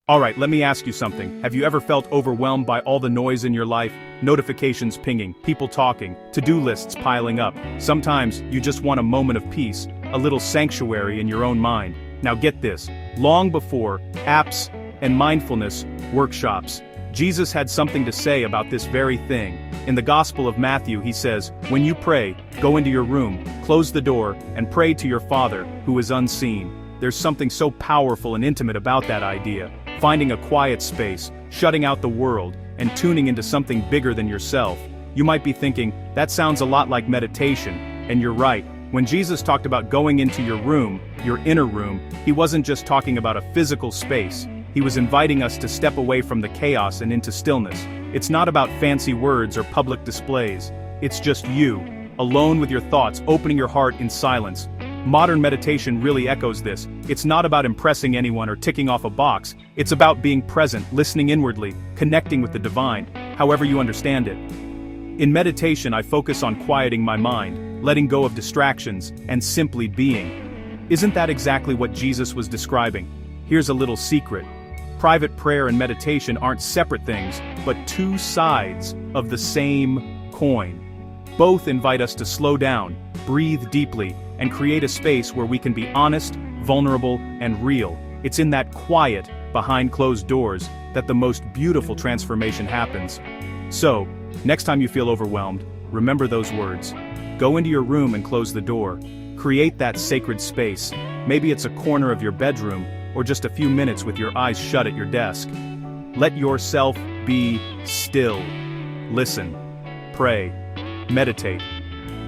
Alright, let me ask you something. Have you ever felt overwhelmed by all the noise in your life? Notifications pinging, people talking, to-do lists piling up. Sometimes, you just want a moment of peace, a little sanctuary in your own mind. Now get this, long before apps and mindfulness workshops, Jesus had something to say about this very thing. In the Gospel of Matthew he says, "When you pray, go into your room, close the door, and pray to your Father, who is unseen." There's something so powerful and intimate about that idea. Finding a quiet space, shutting out the world, and tuning into something bigger than yourself. You might be thinking, that sounds a lot like meditation, and you're right. When Jesus talked about going into your room, your inner room, he wasn't just talking about a physical space. He was inviting us to step away from the chaos and into stillness. It's not about fancy words or public displays. It's just you, alone with your thoughts, opening your heart in silence. Modern meditation really echoes this. It's not about impressing anyone or ticking off a box. It's about being present, listening inwardly, connecting with the divine, however you understand it. In meditation, I focus on quieting my mind, letting go of distractions, and simply being. Isn't that exactly what Jesus was describing? Here's a little secret. Private prayer and meditation aren't separate things, but two sides of the same coin. Both invite us to slow down, breathe deeply, and create a space where we can be honest, vulnerable, and real. It's in that quiet, behind closed doors, that the most beautiful transformation happens. So, next time you feel overwhelmed, remember those words. Go into your room and close the door. Create that sacred space. Maybe it's a corner of your bedroom, or just a few minutes with your eyes shut at your desk. Let yourself be still. Listen. Pray. Meditate.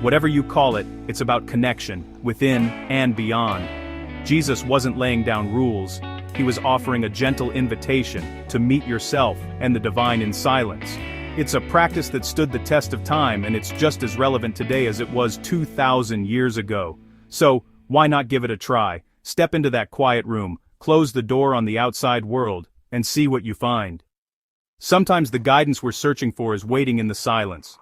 Whatever you call it, it's about connection, within and beyond. Jesus wasn't laying down rules. He was offering a gentle invitation to meet yourself and the divine in silence. It's a practice that stood the test of time, and it's just as relevant today as it was 2,000 years ago. So, why not give it a try? Step into that quiet room, close the door on the outside world, and see what you find. Sometimes the guidance we're searching for is waiting in the silence.